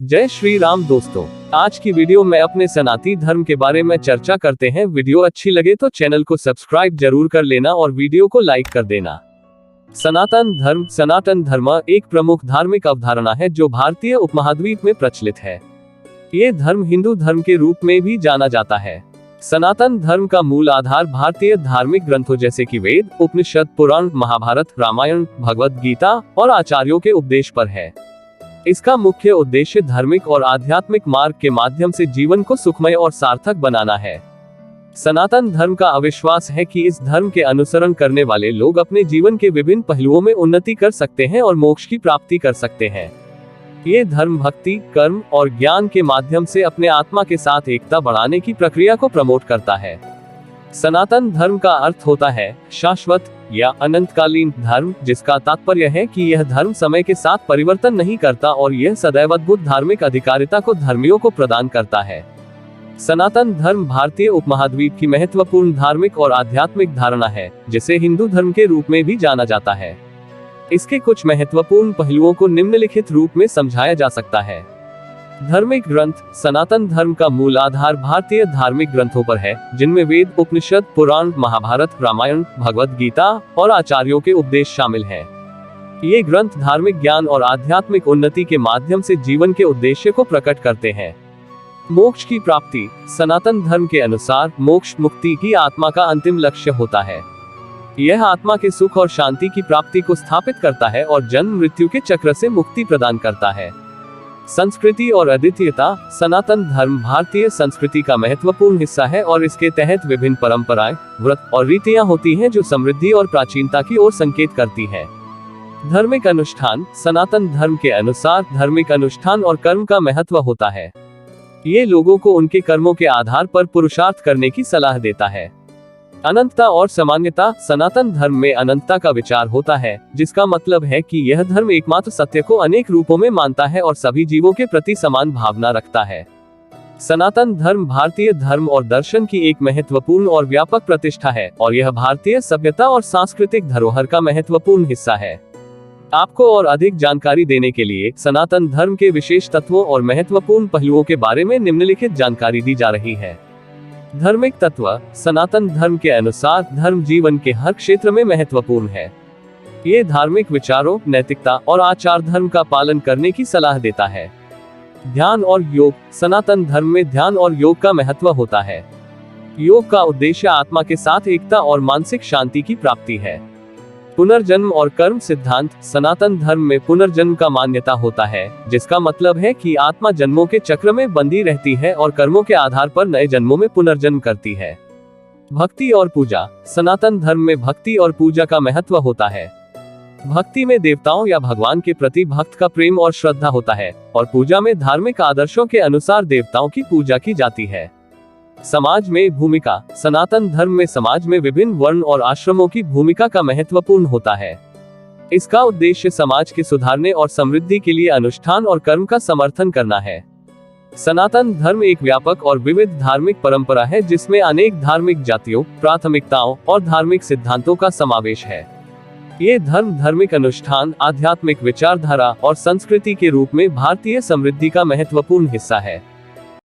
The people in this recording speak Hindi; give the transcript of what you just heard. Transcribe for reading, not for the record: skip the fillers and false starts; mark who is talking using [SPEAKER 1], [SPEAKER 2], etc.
[SPEAKER 1] जय श्री राम दोस्तों, आज की वीडियो में अपने सनातनी धर्म के बारे में चर्चा करते हैं। वीडियो अच्छी लगे तो चैनल को सब्सक्राइब जरूर कर लेना और वीडियो को लाइक कर देना। सनातन धर्म एक प्रमुख धार्मिक अवधारणा है जो भारतीय उपमहाद्वीप में प्रचलित है। ये धर्म हिंदू धर्म के रूप में भी जाना जाता है। सनातन धर्म का मूल आधार भारतीय धार्मिक ग्रंथों जैसे कि वेद, उपनिषद, पुराण, महाभारत, रामायण, भगवद गीता और आचार्यों के उपदेश पर है। इसका मुख्य उद्देश्य धार्मिक और आध्यात्मिक मार्ग के माध्यम से जीवन को सुखमय और सार्थक बनाना है। सनातन धर्म का अविश्वास है कि इस धर्म के अनुसरण करने वाले लोग अपने जीवन के विभिन्न पहलुओं में उन्नति कर सकते हैं और मोक्ष की प्राप्ति कर सकते हैं। ये धर्म भक्ति, कर्म और ज्ञान के माध्यम से अपने आत्मा के साथ एकता बढ़ाने की प्रक्रिया को प्रमोट करता है। सनातन धर्म का अर्थ होता है शाश्वत या अनंतकालीन धर्म, जिसका तात्पर्य है कि यह धर्म समय के साथ परिवर्तन नहीं करता और यह सदैव अद्भुत धार्मिक अधिकारिता को धर्मियों को प्रदान करता है। सनातन धर्म भारतीय उपमहाद्वीप की महत्वपूर्ण धार्मिक और आध्यात्मिक धारणा है, जिसे हिंदू धर्म के रूप में भी जाना जाता है। इसके कुछ महत्वपूर्ण पहलुओं को निम्नलिखित रूप में समझाया जा सकता है। धार्मिक ग्रंथ। सनातन धर्म का मूल आधार भारतीय धार्मिक ग्रंथों पर है, जिनमें वेद, उपनिषद, पुराण, महाभारत, रामायण, भगवद गीता और आचार्यों के उपदेश शामिल हैं। ये ग्रंथ धार्मिक ज्ञान और आध्यात्मिक उन्नति के माध्यम से जीवन के उद्देश्य को प्रकट करते हैं। मोक्ष की प्राप्ति। सनातन धर्म के अनुसार मोक्ष मुक्ति ही आत्मा का अंतिम लक्ष्य होता है। यह आत्मा के सुख और शांति की प्राप्ति को स्थापित करता है और जन्म मृत्यु के चक्र से मुक्ति प्रदान करता है। संस्कृति और अद्वितीयता। सनातन धर्म भारतीय संस्कृति का महत्वपूर्ण हिस्सा है और इसके तहत विभिन्न परंपराएं, व्रत और रीतियां होती हैं जो समृद्धि और प्राचीनता की ओर संकेत करती हैं। धार्मिक अनुष्ठान। सनातन धर्म के अनुसार धार्मिक अनुष्ठान और कर्म का महत्व होता है। ये लोगों को उनके कर्मों के आधार पर पुरुषार्थ करने की सलाह देता है। अनंतता और सामान्यता। सनातन धर्म में अनंतता का विचार होता है, जिसका मतलब है कि यह धर्म एकमात्र सत्य को अनेक रूपों में मानता है और सभी जीवों के प्रति समान भावना रखता है। सनातन धर्म भारतीय धर्म और दर्शन की एक महत्वपूर्ण और व्यापक प्रतिष्ठा है और यह भारतीय सभ्यता और सांस्कृतिक धरोहर का महत्वपूर्ण हिस्सा है। आपको और अधिक जानकारी देने के लिए सनातन धर्म के विशेष तत्वों और महत्वपूर्ण पहलुओं के बारे में निम्नलिखित जानकारी दी जा रही है। धार्मिक तत्व। सनातन धर्म के अनुसार धर्म जीवन के हर क्षेत्र में महत्वपूर्ण है। ये धार्मिक विचारों, नैतिकता और आचार धर्म का पालन करने की सलाह देता है। ध्यान और योग। सनातन धर्म में ध्यान और योग का महत्व होता है। योग का उद्देश्य आत्मा के साथ एकता और मानसिक शांति की प्राप्ति है। पुनर्जन्म और कर्म सिद्धांत। सनातन धर्म में पुनर्जन्म का मान्यता होता है, जिसका मतलब है कि आत्मा जन्मों के चक्र में बंधी रहती है और कर्मों के आधार पर नए जन्मों में पुनर्जन्म करती है। भक्ति और पूजा। सनातन धर्म में भक्ति और पूजा का महत्व होता है। भक्ति में देवताओं या भगवान के प्रति भक्त का प्रेम और श्रद्धा होता है और पूजा में धार्मिक आदर्शों के अनुसार देवताओं की पूजा की जाती है। समाज में भूमिका। सनातन धर्म में समाज में विभिन्न वर्ण और आश्रमों की भूमिका का महत्वपूर्ण होता है। इसका उद्देश्य समाज के सुधारने और समृद्धि के लिए अनुष्ठान और कर्म का समर्थन करना है। सनातन धर्म एक व्यापक और विविध धार्मिक परंपरा है, जिसमें अनेक धार्मिक जातियों, प्राथमिकताओं और धार्मिक सिद्धांतों का समावेश है। ये धर्म धार्मिक अनुष्ठान, आध्यात्मिक विचारधारा और संस्कृति के रूप में भारतीय समृद्धि का महत्वपूर्ण हिस्सा है।